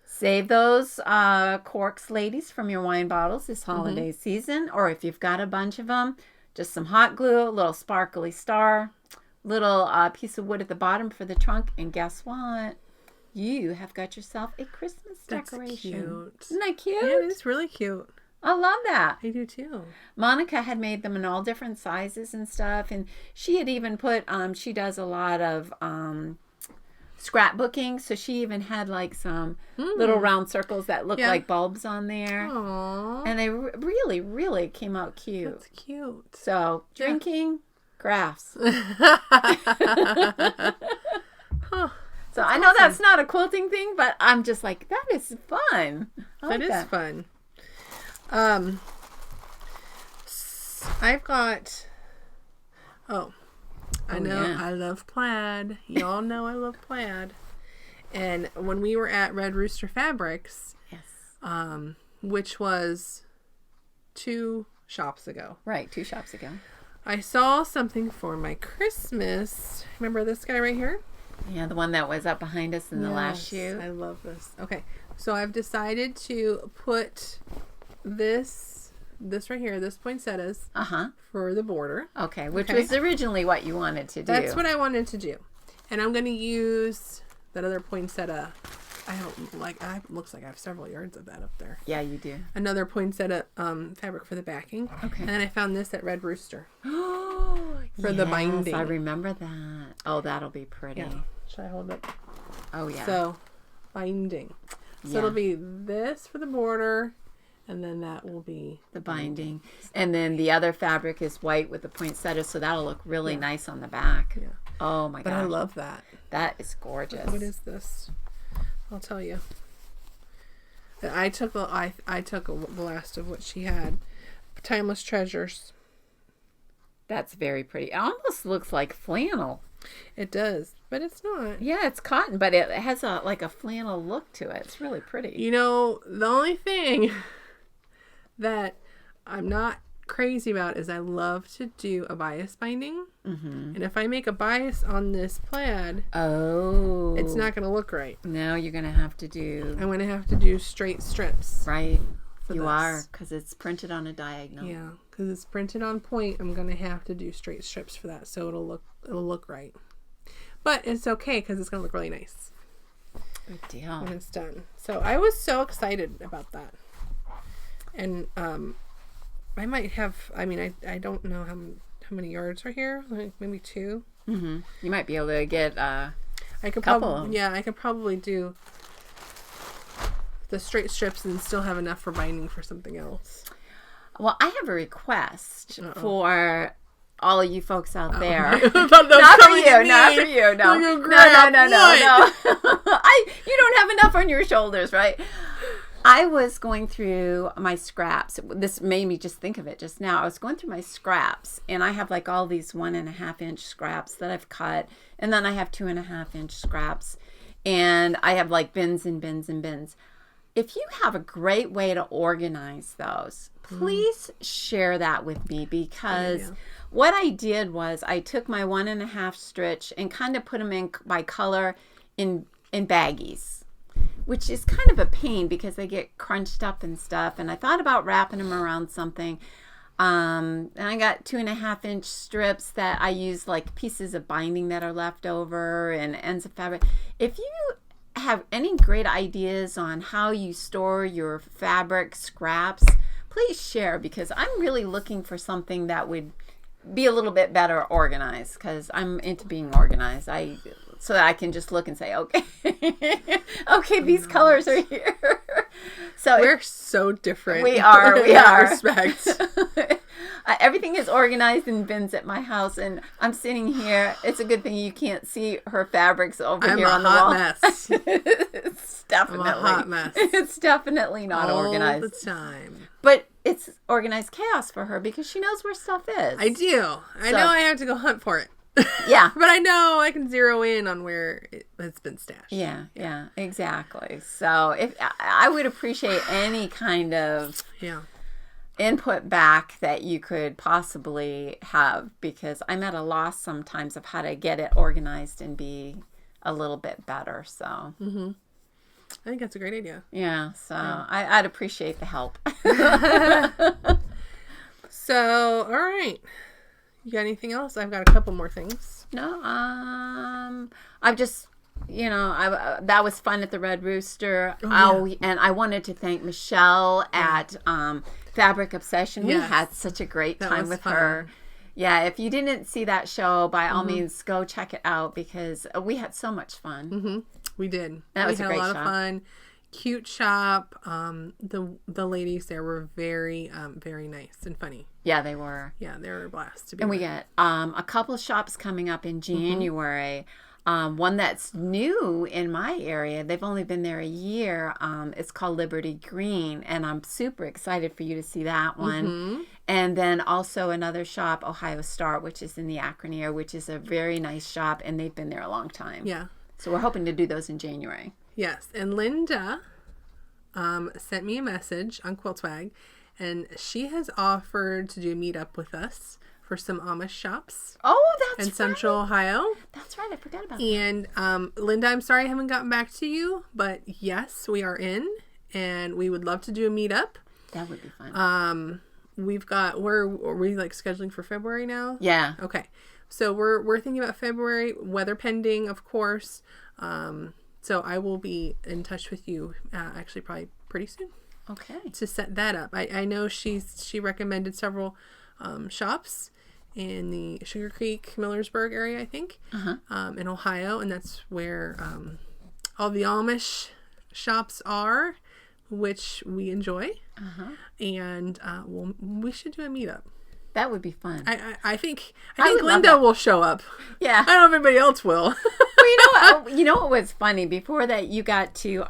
Save those corks, ladies, from your wine bottles this holiday season. Or if you've got a bunch of them, just some hot glue, a little sparkly star, little piece of wood at the bottom for the trunk. And guess what? You have got yourself a Christmas decoration. That's cute. Isn't that cute? Yeah, it's really cute. I love that. I do too. Monica had made them in all different sizes and stuff. And she had even put, she does a lot of... scrapbooking, so she even had like some little round circles that look like bulbs on there. Aww. And they really, really came out cute. That's cute. So, drinking, crafts. Huh. So, I know that's not a quilting thing, but I'm just like, that is fun. That is fun. I've got... I know. Yeah. I love plaid. Y'all know I love plaid. And when we were at Red Rooster Fabrics, which was 2 shops ago. Right, 2 shops ago. I saw something for my Christmas. Remember this guy right here? Yeah, the one that was up behind us in the last shoot. I love this. Okay, so I've decided to put this right here, this poinsettias, for the border. Okay, which was originally what you wanted to do. That's what I wanted to do. And I'm going to use that other poinsettia. It looks like I have several yards of that up there. Yeah, you do. Another poinsettia fabric for the backing. Okay. And then I found this at Red Rooster. For the binding. I remember that. Oh, that'll be pretty. Yeah. Should I hold it? Oh, yeah. So, binding. So it'll be this for the border. And then that will be the binding. And then the other fabric is white with the poinsettia, so that'll look really nice on the back. Yeah. Oh my gosh. But I love that. That is gorgeous. What is this? I'll tell you. I took a blast of what she had. Timeless Treasures. That's very pretty. It almost looks like flannel. It does, but it's not. Yeah, it's cotton, but it has a flannel look to it. It's really pretty. The only thing that I'm not crazy about is I love to do a bias binding. And if I make a bias on this plaid, it's not going to look right. No, you're going to have to do... I'm going to have to do straight strips. Right. You are, because it's printed on a diagonal. Yeah, because it's printed on point. I'm going to have to do straight strips for that, so it'll look right. But it's okay, because it's going to look really nice. Good deal. When it's done. So I was so excited about that. And I might have, I mean, I don't know how many yards are here. Like maybe 2. You might be able to get I could couple. I could probably do the straight strips and still have enough for binding for something else. Well, I have a request for all of you folks out there. Not for you. No. No. You don't have enough on your shoulders, right? I was going through my scraps. This made me just think of it just now. I was going through my scraps, and I have like all these 1.5-inch scraps that I've cut, and then I have 2.5-inch scraps, and I have like bins and bins and bins. If you have a great way to organize those, please share that with me, because what I did was I took my 1.5 stitch and kind of put them in by color in baggies, which is kind of a pain because they get crunched up and stuff. And I thought about wrapping them around something. And I got 2.5-inch strips that I use like pieces of binding that are left over and ends of fabric. If you have any great ideas on how you store your fabric scraps, please share, because I'm really looking for something that would be a little bit better organized, because I'm into being organized. So that I can just look and say, okay, these colors are here. So we're so different. We are. Respect. Everything is organized in bins at my house, and I'm sitting here. It's a good thing you can't see her fabrics over here on the wall. Mess. It's definitely I'm a hot mess. It's definitely not organized all the time. But it's organized chaos for her because she knows where stuff is. I do. I know I have to go hunt for it. Yeah. But I know I can zero in on where it's been stashed. Yeah, exactly. So if I would appreciate any kind of input back that you could possibly have, because I'm at a loss sometimes of how to get it organized and be a little bit better. So I think that's a great idea. Yeah, so I'd appreciate the help. So, all right. You got anything else? I've got a couple more things. No, I've just, that was fun at the Red Rooster. And I wanted to thank Michelle at Fabric Obsession. We had such a great time with her. Yeah, if you didn't see that show, by all means, go check it out, because we had so much fun. We did. That was a great lot shop. of fun. Cute shop. The ladies there were very very nice and funny. Yeah, they were. Yeah, they were a blast to be. And we got a couple shops coming up in January. One that's new in my area. They've only been there a year. It's called Liberty Green, and I'm super excited for you to see that one. And then also another shop, Ohio Star, which is in the Akron area, which is a very nice shop, and they've been there a long time. Yeah. So we're hoping to do those in January. Yes, and Linda sent me a message on Quiltswag, and she has offered to do a meetup with us for some Amish shops. Oh, that's right. In Central Ohio. That's right. I forgot about that. And Linda, I'm sorry I haven't gotten back to you, but yes, we are in, and we would love to do a meetup. That would be fun. We've got, are we like scheduling for February now? Yeah. Okay. So we're thinking about February, weather pending, of course. So I will be in touch with you actually probably pretty soon. Okay. To set that up. I know she recommended several shops in the Sugar Creek, Millersburg area, I think, in Ohio. And that's where all the Amish shops are, which we enjoy. And we should do a meetup. That would be fun. I think Linda will show up. Yeah. I don't know if anybody else will. Well, you know what was funny? Before that, you got to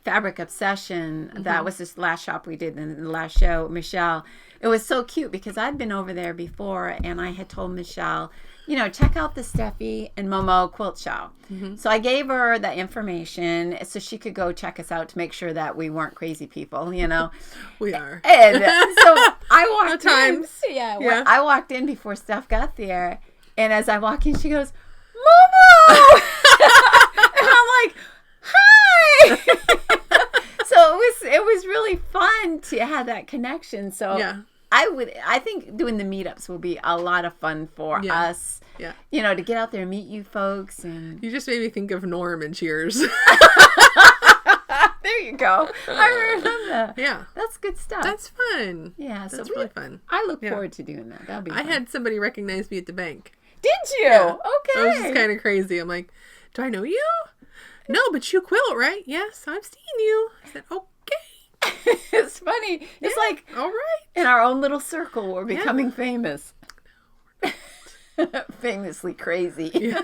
Fabric Obsession, that was this last shop we did in the last show, Michelle. It was so cute because I'd been over there before and I had told Michelle, check out the Steffi and Momo quilt show. So I gave her the information so she could go check us out to make sure that we weren't crazy people, We are. And so I walked in. Yeah. I walked in before Steph got there. And as I walk in, she goes, Momo! And I'm like, hi! So it was really fun to have that connection. So I think doing the meetups will be a lot of fun for us. Yeah. To get out there and meet you folks. And you just made me think of Norm and Cheers. There you go. I remember that. Yeah. That's good stuff. That's fun. Yeah. That's really fun. I look forward to doing that. That'll be fun. I had somebody recognize me at the bank. Did you? Yeah. Okay. That was just kind of crazy. I'm like, do I know you? No, but you quilt, right? Yes, I've seen you. I said, okay. It's funny. It's like, all right. In our own little circle, we're becoming famous. Famously crazy. Yeah.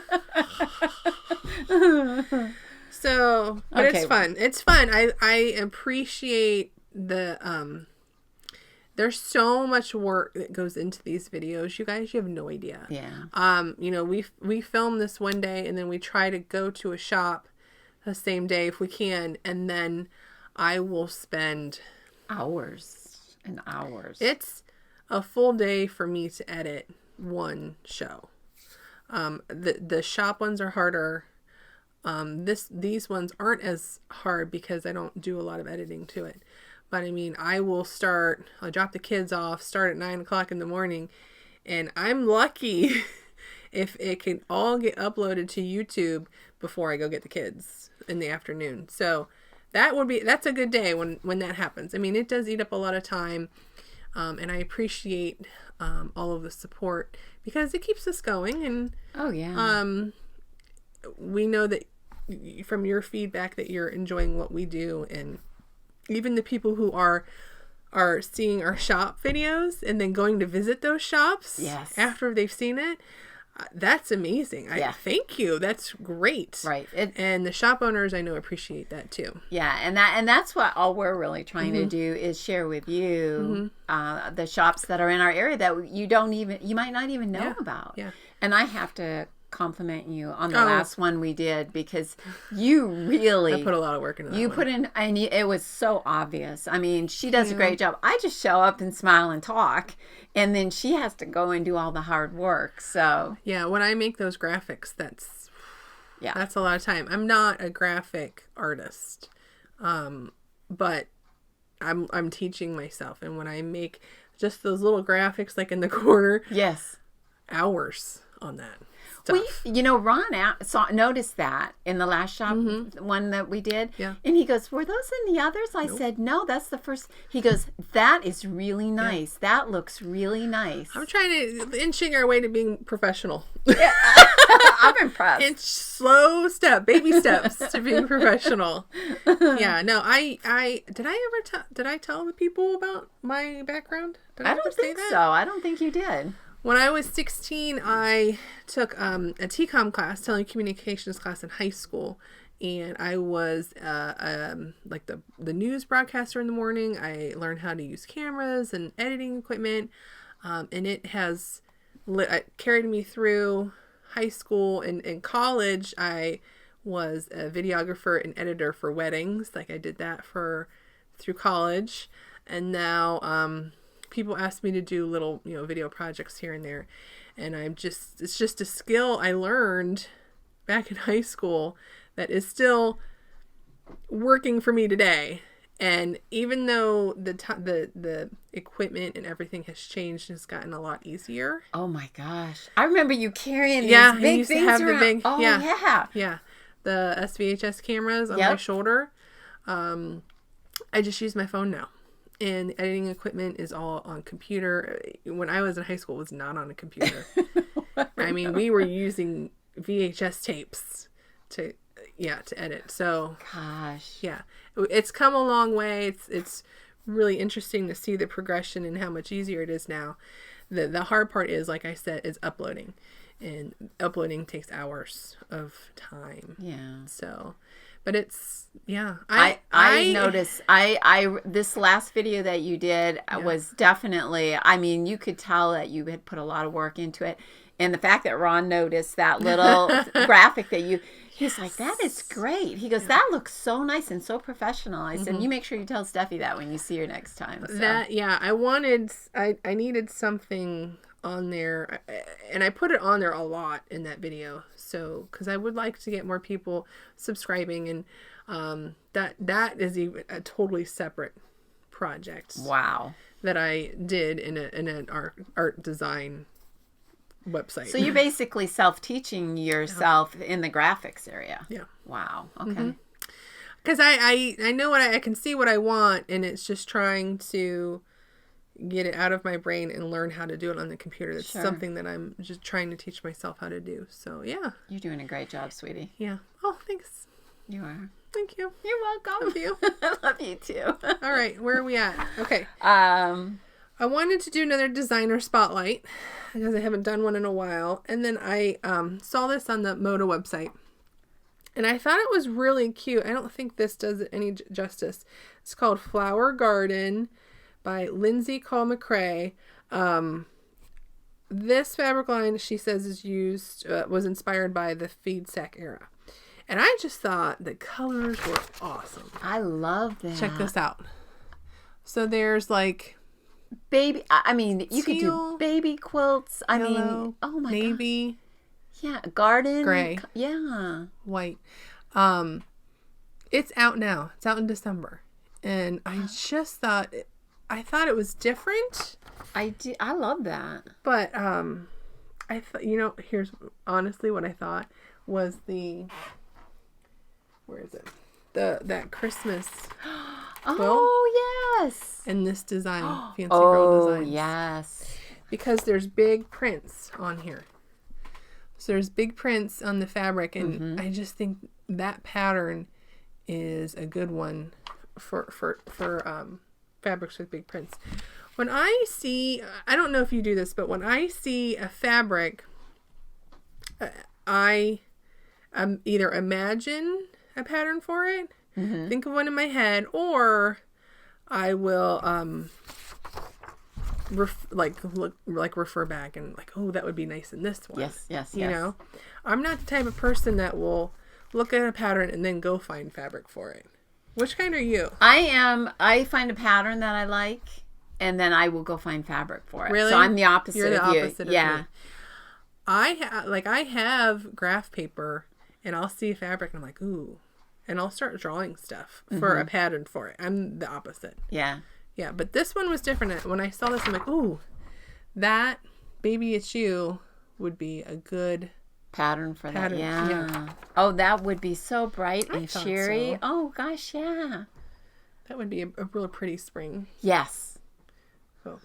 So, but it's fun. It's fun. I appreciate the, there's so much work that goes into these videos. You guys, you have no idea. Yeah. We film this one day and then we try to go to a shop the same day if we can. And then I will spend hours and hours. It's a full day for me to edit one show. The shop ones are harder. These ones aren't as hard because I don't do a lot of editing to it. But I mean, I'll drop the kids off, start at 9 o'clock in the morning, and I'm lucky if it can all get uploaded to YouTube before I go get the kids in the afternoon. So that's a good day when that happens. I mean, it does eat up a lot of time. And I appreciate, all of the support because it keeps us going. And, oh yeah. We know that from your feedback that you're enjoying what we do, and even the people who are seeing our shop videos and then going to visit those shops after they've seen it. That's amazing. Thank you. That's great. Right. And the shop owners, I know, appreciate that too. Yeah. And that's what all we're really trying to do is share with you, the shops that are in our area that you might not even know about. Yeah. And I have to compliment you on the last one we did because you really I put a lot of work into that. You put in, and it was so obvious. I mean, she does a great job. I just show up and smile and talk, and then she has to go and do all the hard work. So yeah, when I make those graphics, that's a lot of time. I'm not a graphic artist, but I'm teaching myself, and when I make just those little graphics like in the corner, hours on that. Well, Ron noticed that in the last shop one that we did. Yeah. And he goes, were those in the others? I said, no, that's the first. He goes, that is really nice. Yeah. That looks really nice. I'm trying to inching our way to being professional. Yeah. I'm impressed. It's slow baby steps to being professional. Yeah, no, did I tell the people about my background? I don't think so. I don't think you did. When I was 16, I took a TCOM class, telecommunications class in high school, and I was like the news broadcaster in the morning. I learned how to use cameras and editing equipment, and it has carried me through high school. And in college, I was a videographer and editor for weddings. Like I did that through college, and now people ask me to do little, video projects here and there. And it's just a skill I learned back in high school that is still working for me today. And even though the equipment and everything has changed and it's gotten a lot easier. Oh my gosh. I remember you carrying these big things around. Yeah. The SVHS cameras on my shoulder. I just use my phone now. And the editing equipment is all on computer. When I was in high school, it was not on a computer. I mean, we were using VHS tapes to edit. So, gosh, yeah, it's come a long way. It's really interesting to see the progression and how much easier it is now. The hard part is, like I said, is uploading, and uploading takes hours of time. Yeah. So, But it's, yeah. I noticed, this last video that you did was definitely, I mean, you could tell that you had put a lot of work into it. And the fact that Ron noticed that little graphic that he's like, that is great. He goes, that looks so nice and so professional. I said, you make sure you tell Steffi that when you see her next time. So. I needed something on there, and I put it on there a lot in that video. So, because I would like to get more people subscribing, and that is even a totally separate project. Wow. That I did in an art design website. So you're basically self-teaching yourself in the graphics area. Yeah. Wow. Okay. Because I know what I can see what I want, and it's just trying to get it out of my brain and learn how to do it on the computer. That's something that I'm just trying to teach myself how to do. So yeah. You're doing a great job, sweetie. Yeah. Oh, thanks. You are. Thank you. You're welcome. Love you. I love you too. All right. Where are we at? Okay. I wanted to do another designer spotlight because I haven't done one in a while. And then I saw this on the Momo website. And I thought it was really cute. I don't think this does it any justice. It's called Flower Garden by Lindsay Cole McCrae. This fabric line, she says, was inspired by the feed sack era. And I just thought the colors were awesome. I love that. Check this out. So there's like... baby, I mean, you could teal, do baby quilts. I yellow, mean, oh my navy, god. Yeah, garden. gray. Yeah. White. It's out now. It's out in December. And I just thought... I thought it was different. I love that. But I thought, here's honestly what I thought was where is it? That Christmas quilt. Oh, yes. And this design, Fancy Girl Designs. Oh, yes. Because there's big prints on here. So there's big prints on the fabric, and I just think that pattern is a good one for fabrics with big prints. When I see, I don't know if you do this, but when I see a fabric, I either imagine a pattern for it, think of one in my head, or I will refer back and like, oh, that would be nice in this one. Yes. You know, I'm not the type of person that will look at a pattern and then go find fabric for it. Which kind are you? I find a pattern that I like, and then I will go find fabric for it. Really? So I'm the opposite You're the of you. opposite of me. I have graph paper, and I'll see a fabric, and I'm like, ooh. And I'll start drawing stuff for a pattern for it. I'm the opposite. Yeah. Yeah, but this one was different. When I saw this, I'm like, ooh, that Baby It's You would be a good pattern for pattern. That. Yeah. Oh, that would be so bright and cheery. So. Oh, gosh, yeah. That would be a really pretty spring. Yes. So,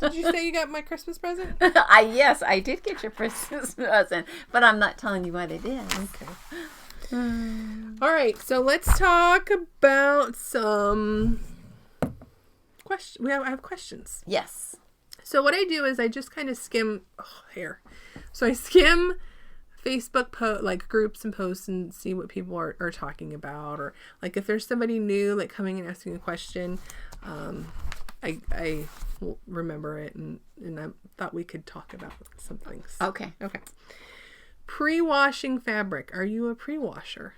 Did you say you got my Christmas present? Yes, I did get your Christmas present, but I'm not telling you what it is. Okay. All right, so let's talk about some questions. I have questions. Yes. So what I do is I just kind of skim hair. So I skim Facebook like groups and posts and see what people are talking about, or like if there's somebody new like coming and asking a question, I will remember it and I thought we could talk about some things. Okay. Pre-washing fabric. Are you a pre-washer?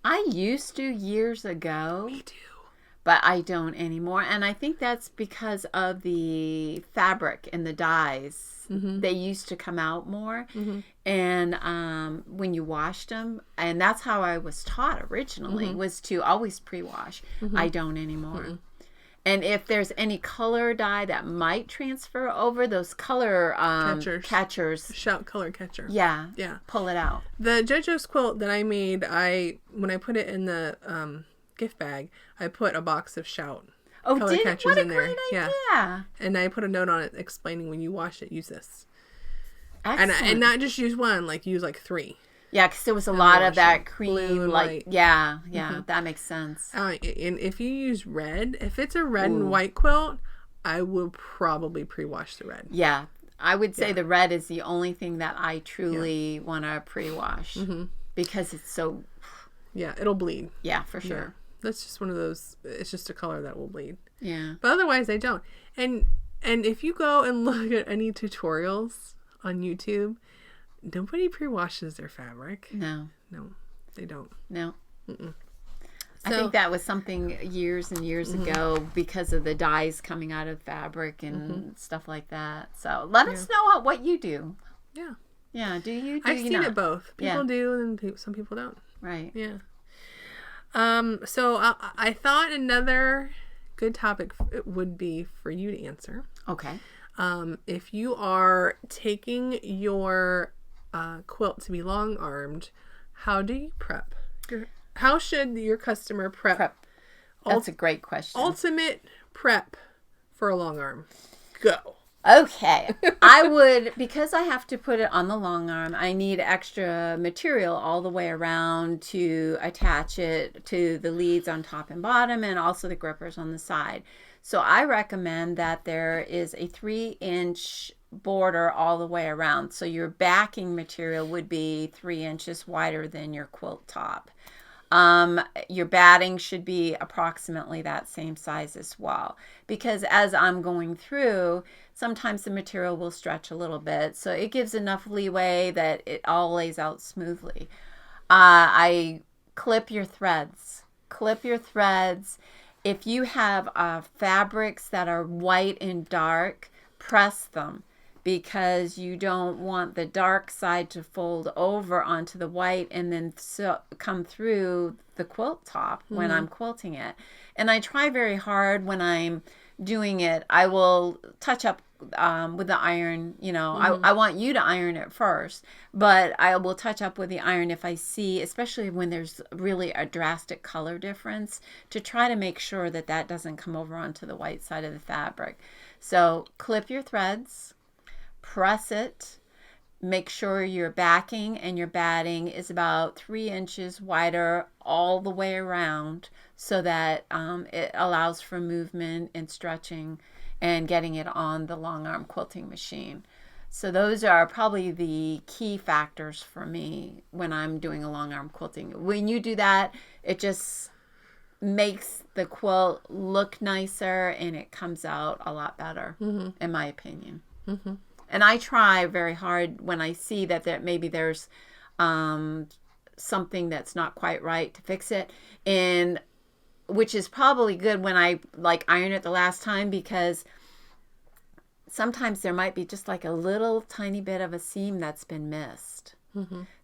I used to years ago. Me too. But I don't anymore. And I think that's because of the fabric and the dyes. They used to come out more. And when you washed them, and that's how I was taught originally, was to always pre-wash. I don't anymore. And if there's any color dye that might transfer over, those color catchers. Shout color catcher. Yeah. Pull it out. The JoJo's quilt that I made, when I put it in the gift bag, I put a box of Shout color catchers what a in there. Great idea. And I put a note on it explaining when you wash it, use this. Excellent. And not just use one, like use like 3. Yeah, because there was a lot of that cream, blue and like white. Yeah, that makes sense. And if you use red, if it's a red and white quilt, I will probably pre-wash the red. Yeah, I would say the red is the only thing that I truly want to pre-wash because it's so. Yeah, it'll bleed. Yeah, for sure. Yeah. That's just one of those. It's just a color that will bleed. Yeah. But otherwise, they don't. And if you go and look at any tutorials on YouTube, nobody pre-washes their fabric. No, they don't. No. Mm-mm. I think that was something years and years ago because of the dyes coming out of fabric and stuff like that. So let us know what you do. Yeah. Yeah. Do you? I've seen it both. People do, and some people don't. Right. Yeah. So I thought another good topic would be for you to answer. Okay. If you are taking your quilt to be long-armed, how do you prep? How should your customer prep? That's a great question. Ultimate prep for a long arm. Go. Okay. I would, because I have to put it on the long arm, I need extra material all the way around to attach it to the leads on top and bottom and also the grippers on the side. So I recommend that there is a 3-inch border all the way around. So your backing material would be 3 inches wider than your quilt top. Your batting should be approximately that same size as well, because as I'm going through, sometimes the material will stretch a little bit, so it gives enough leeway that it all lays out smoothly. I clip your threads. If you have fabrics that are white and dark, press them, because you don't want the dark side to fold over onto the white and then come through the quilt top when I'm quilting it. And I try very hard when I'm doing it. I will touch up with the iron. I want you to iron it first, but I will touch up with the iron if I see, especially when there's really a drastic color difference, to try to make sure that that doesn't come over onto the white side of the fabric. So clip your threads. Press it. Make sure your backing and your batting is about 3 inches wider all the way around, so that it allows for movement and stretching and getting it on the long arm quilting machine. So those are probably the key factors for me when I'm doing a long arm quilting. When you do that, it just makes the quilt look nicer and it comes out a lot better, in my opinion. And I try very hard when I see that maybe there's something that's not quite right to fix it, and which is probably good when I iron it the last time, because sometimes there might be just like a little tiny bit of a seam that's been missed.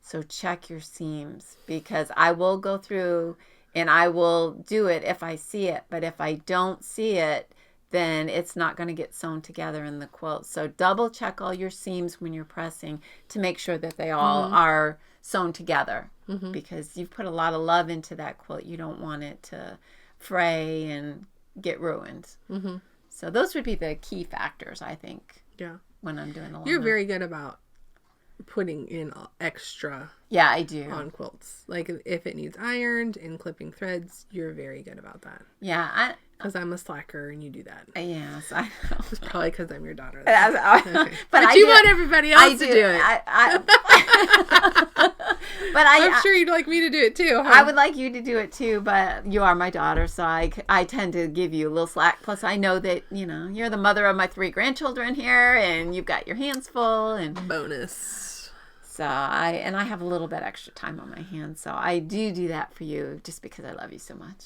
So check your seams, because I will go through and I will do it if I see it, but if I don't see it, then it's not going to get sewn together in the quilt. So double check all your seams when you're pressing to make sure that they all are sewn together, because you've put a lot of love into that quilt. You don't want it to fray and get ruined. So those would be the key factors, I think. Yeah. When I'm doing a long You're very good about putting in extra. Yeah, I do. On quilts. Like if it needs ironed and clipping threads, you're very good about that. Yeah, because I'm a slacker and you do that. Yes, I know. It's probably because I'm your daughter. Okay. But you want everybody else to do it. But I'm sure you'd like me to do it too. Huh? I would like you to do it too, but you are my daughter, so I tend to give you a little slack. Plus, I know that you're the mother of my 3 grandchildren here, and you've got your hands full. And bonus. So I have a little bit extra time on my hands, so I do that for you just because I love you so much.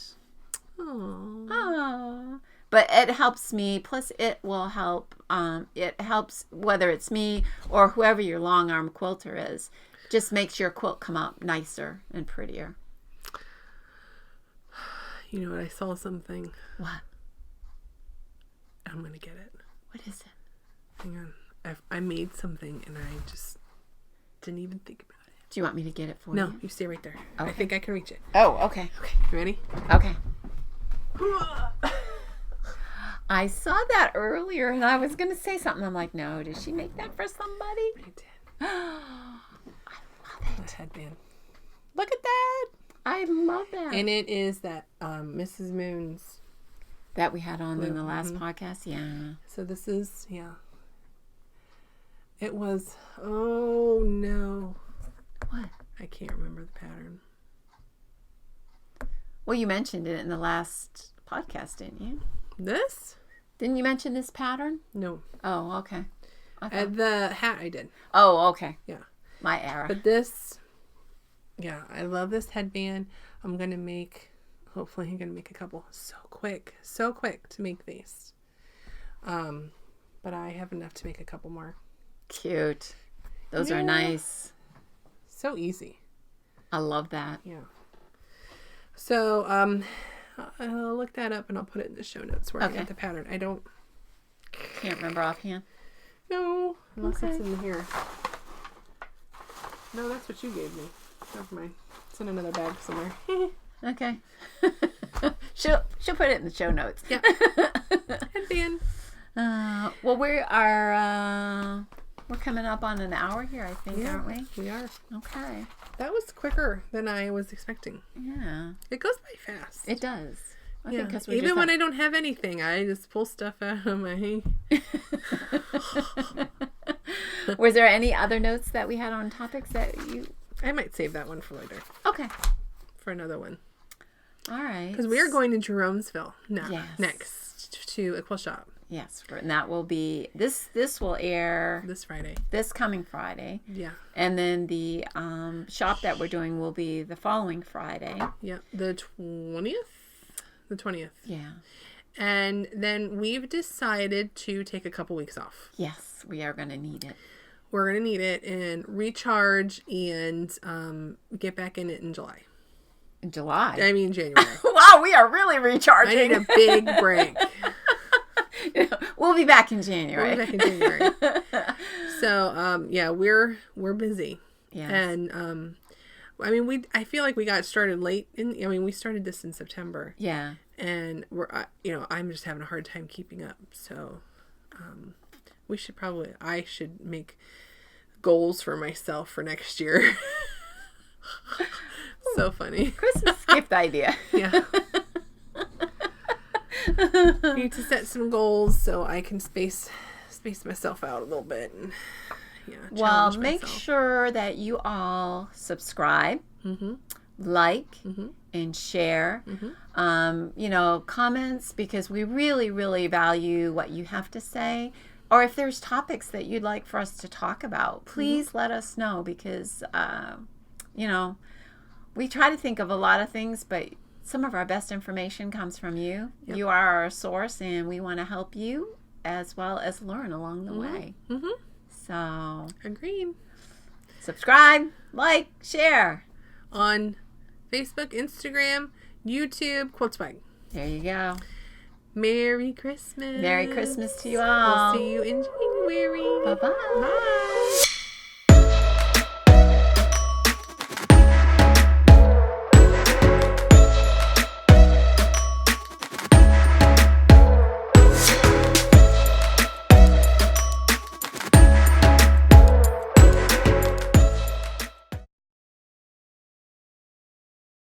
Oh, but it helps me. Plus, it will help. It helps whether it's me or whoever your long arm quilter is. Just makes your quilt come out nicer and prettier. You know what? I saw something. What? I'm gonna get it. What is it? Hang on. I made something and I just didn't even think about it. Do you want me to get it for you? No, you stay right there. Okay. I think I can reach it. Oh, okay. Okay, you ready? Okay. I saw that earlier and I was going to say something. I'm like, no, did she make that for somebody? I did. I love it. Headband. Look at that. I love that. And it is that Mrs. Moon's. That we had on in the last podcast? Yeah. So this is, yeah. It was, oh no. What? I can't remember the pattern. Well, you mentioned it in the last podcast, didn't you? This? Didn't you mention this pattern? No. Oh, okay. Okay. The hat I did. Oh, okay. Yeah. My error. But this, yeah, I love this headband. Hopefully I'm going to make a couple. So quick to make these. But I have enough to make a couple more. Cute. Those are nice. So easy. I love that. Yeah. So, I'll look that up and I'll put it in the show notes where I got the pattern. I can't remember offhand. No, unless it's in here. No, that's what you gave me. Never mind. It's in another bag somewhere. Okay. she'll put it in the show notes. Yeah. Headband. Well, we're coming up on an hour here, I think, aren't we? We are. Okay. That was quicker than I was expecting. Yeah. It goes by fast. It does. I think because even when I don't have anything, I just pull stuff out of my. Was there any other notes that we had on topics that you? I might save that one for later. Okay. For another one. All right. Because we are going to Jeromesville next to a quilt shop. Yes, and that will be this will air this Friday. This coming Friday. Yeah. And then the shop that we're doing will be the following Friday. Yeah, the 20th. The 20th. Yeah. And then we've decided to take a couple weeks off. Yes, we are going to need it. We're going to need it and recharge and get back in it in July. In July? I mean January. Wow, we are really recharging. I need a big break. We'll be back in January. So, yeah, we're busy. Yeah. And I mean, I feel like we got started late. We started this in September. Yeah. And I'm just having a hard time keeping up. So, I should make goals for myself for next year. So funny. Christmas gift idea. Yeah. I need to set some goals so I can space myself out a little bit. And, well, make sure that you all subscribe, like, and share. Comments, because we really, really value what you have to say. Or if there's topics that you'd like for us to talk about, please let us know, because, we try to think of a lot of things, but some of our best information comes from you. Yep. You are our source, and we want to help you as well as learn along the way. So, agreed. Subscribe, like, share. On Facebook, Instagram, YouTube, Quiltswag. There you go. Merry Christmas. Merry Christmas to you all. We'll see you in January. Bye-bye. Bye.